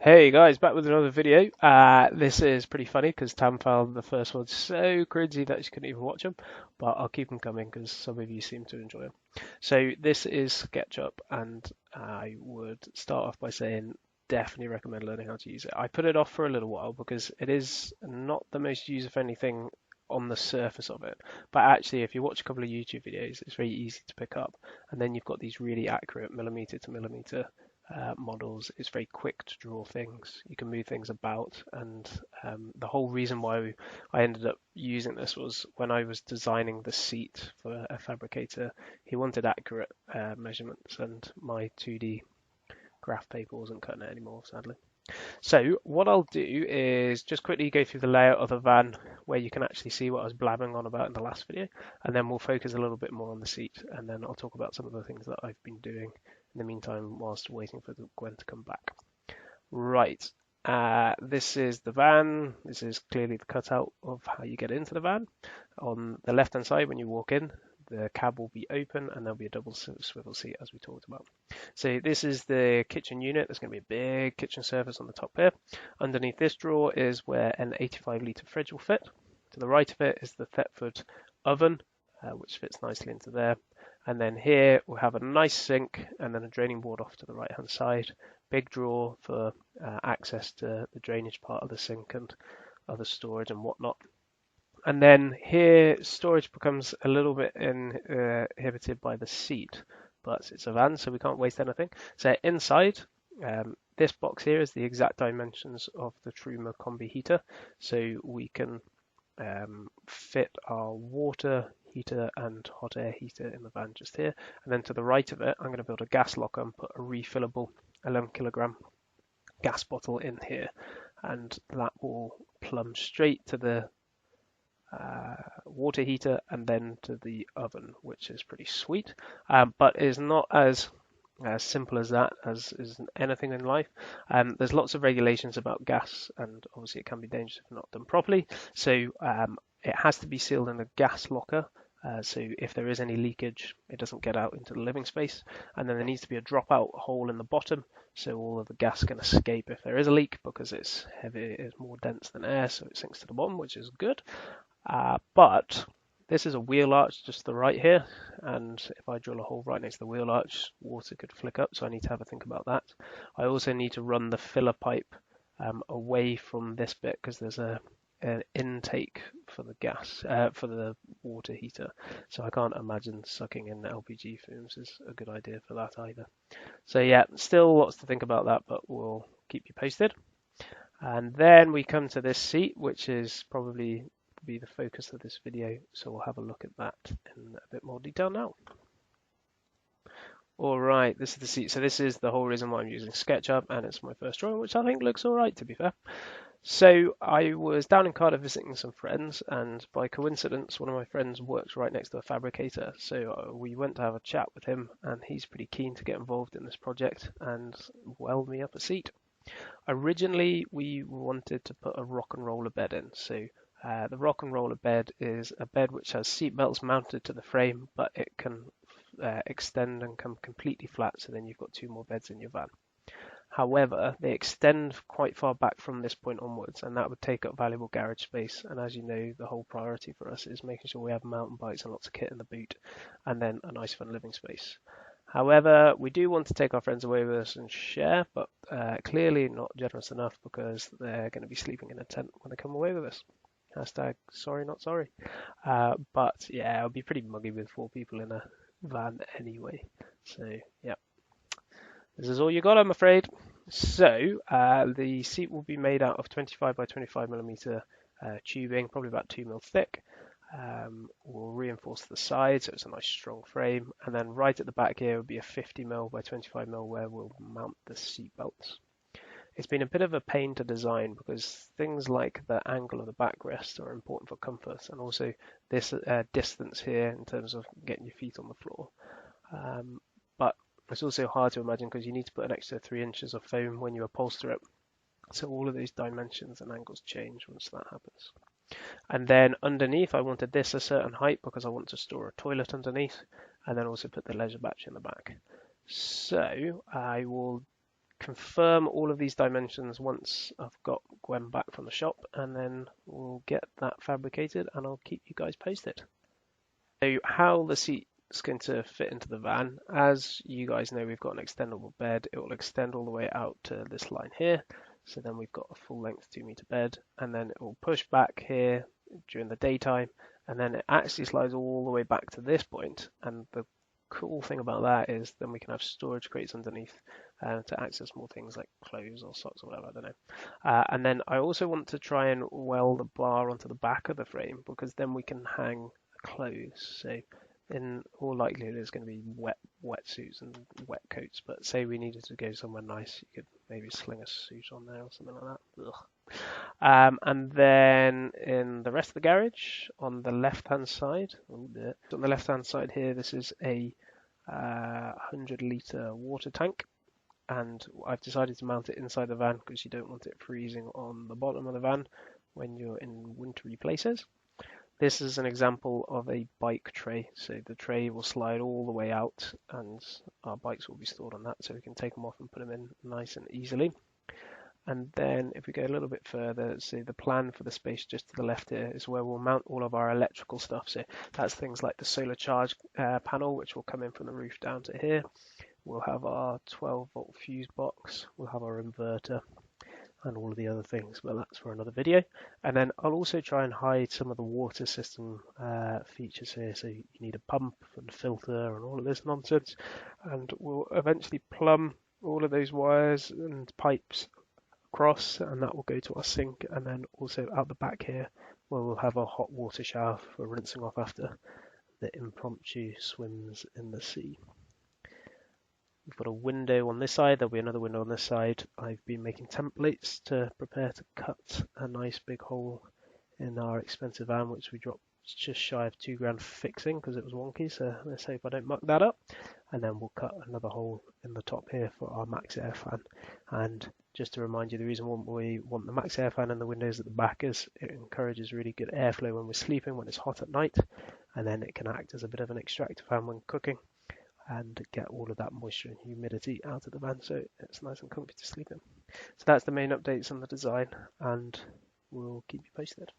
Hey guys, back with another video. This is pretty funny because Tam found the first one so cringy that she couldn't even watch them, but I'll keep them coming because some of you seem to enjoy them. So this is SketchUp, and I would start off by saying definitely recommend learning how to use it. I put it off for a little while because it is not the most user-friendly thing on the surface of it, but actually if you watch a couple of YouTube videos, it's very easy to pick up, and then you've got these really accurate millimeter to millimeter models. It's very quick to draw things. You can move things about, and the whole reason why I ended up using this was when I was designing the seat for a fabricator, he wanted accurate measurements, and my 2D graph paper wasn't cutting it anymore, sadly. So what I'll do is just quickly go through the layout of the van where you can actually see what I was blabbing on about in the last video, and then we'll focus a little bit more on the seat, and then I'll talk about some of the things that I've been doing in the meantime whilst waiting for Gwen to come back. Right, this is the van. This is clearly the cutout of how you get into the van. On the left hand side when you walk in, the cab will be open and there'll be a double swivel seat as we talked about. So this is the kitchen unit. There's going to be a big kitchen surface on the top here. Underneath this drawer is where an 85-litre fridge will fit. To the right of it is the Thetford oven, which fits nicely into there. And then here we'll have a nice sink and then a draining board off to the right hand side. Big drawer for access to the drainage part of the sink and other storage and whatnot. And then here, storage becomes a little bit inhibited by the seat, but it's a van, so we can't waste anything. So inside, this box here is the exact dimensions of the Truma combi heater, so we can fit our water heater and hot air heater in the van just here. And then to the right of it, I'm going to build a gas locker and put a refillable 11 kilogram gas bottle in here, and that will plumb straight to the water heater and then to the oven, which is pretty sweet, but is not as simple as that as is anything in life. There's lots of regulations about gas, and obviously it can be dangerous if not done properly. So it has to be sealed in a gas locker. So if there is any leakage, it doesn't get out into the living space. And then there needs to be a dropout hole in the bottom, so all of the gas can escape if there is a leak, because it's heavy, it's more dense than air, so it sinks to the bottom, which is good. But this is a wheel arch just to the right here, and if I drill a hole right next to the wheel arch, water could flick up, so I need to have a think about that. I also need to run the filler pipe away from this bit because there's an intake for the gas, for the water heater, so I can't imagine sucking in LPG fumes is a good idea for that either. So yeah, still lots to think about that, but we'll keep you posted. And then we come to this seat, which is probably be the focus of this video, so we'll have a look at that in a bit more detail now. Alright, this is the seat. So this is the whole reason why I'm using SketchUp, and it's my first drawing, which I think looks alright, to be fair. So I was down in Cardiff visiting some friends, and by coincidence one of my friends works right next to a fabricator, so we went to have a chat with him, and he's pretty keen to get involved in this project and weld me up a seat. Originally we wanted to put a rock and roller bed in, so the rock and roller bed is a bed which has seat belts mounted to the frame, but it can extend and come completely flat, so then you've got two more beds in your van. However, they extend quite far back from this point onwards, and that would take up valuable garage space. And as you know, the whole priority for us is making sure we have mountain bikes and lots of kit in the boot, and then a nice fun living space. However, we do want to take our friends away with us and share, but clearly not generous enough because they're going to be sleeping in a tent when they come away with us. Hashtag sorry, not sorry. But yeah, it'll be pretty muggy with 4 people in a van anyway. So yeah, this is all you got, I'm afraid. So the seat will be made out of 25 by 25 millimeter tubing, probably about 2 mil thick. We'll reinforce the side so it's a nice strong frame, and then right at the back here will be a 50 mil by 25 mil where we'll mount the seat belts. It's been a bit of a pain to design because things like the angle of the backrest are important for comfort, and also this distance here in terms of getting your feet on the floor. But it's also hard to imagine because you need to put an extra 3 inches of foam when you upholster it. So all of those dimensions and angles change once that happens. And then underneath, I wanted this a certain height because I want to store a toilet underneath, and then also put the leisure batch in the back. So I will confirm all of these dimensions once I've got Gwen back from the shop, and then we'll get that fabricated and I'll keep you guys posted. So how the seat's going to fit into the van, as you guys know, we've got an extendable bed. It will extend all the way out to this line here. So then we've got a full length 2-meter bed, and then it will push back here during the daytime, and then it actually slides all the way back to this point. And the cool thing about that is then we can have storage crates underneath to access more things like clothes or socks or whatever, I don't know. And then I also want to try and weld the bar onto the back of the frame, because then we can hang clothes. So in all likelihood it's going to be wetsuits and wet coats, but say we needed to go somewhere nice, you could maybe sling a suit on there or something like that. And then in the rest of the garage, on the left hand side, on the left hand side here, this is a 100-litre water tank, and I've decided to mount it inside the van because you don't want it freezing on the bottom of the van when you're in wintry places. This is an example of a bike tray, so the tray will slide all the way out and our bikes will be stored on that, so we can take them off and put them in nice and easily. And then if we go a little bit further, so the plan for the space just to the left here is where we'll mount all of our electrical stuff. So that's things like the solar charge panel, which will come in from the roof down to here. We'll have our 12-volt fuse box, we'll have our inverter, and all of the other things, but that's for another video. And then I'll also try and hide some of the water system features here. So you need a pump and a filter and all of this nonsense, and we'll eventually plumb all of those wires and pipes across, and that will go to our sink. And then also out the back here where we'll have a hot water shower for rinsing off after the impromptu swims in the sea. We've got a window on this side, there'll be another window on this side. I've been making templates to prepare to cut a nice big hole in our expensive van, which we dropped just shy of £2,000 fixing because it was wonky, so let's hope I don't muck that up. And then we'll cut another hole in the top here for our max air fan. And just to remind you, the reason we want the max air fan and the windows at the back is it encourages really good airflow when we're sleeping, when it's hot at night, and then it can act as a bit of an extractor fan when cooking and get all of that moisture and humidity out of the van, so it's nice and comfy to sleep in. So that's the main updates on the design, and we'll keep you posted.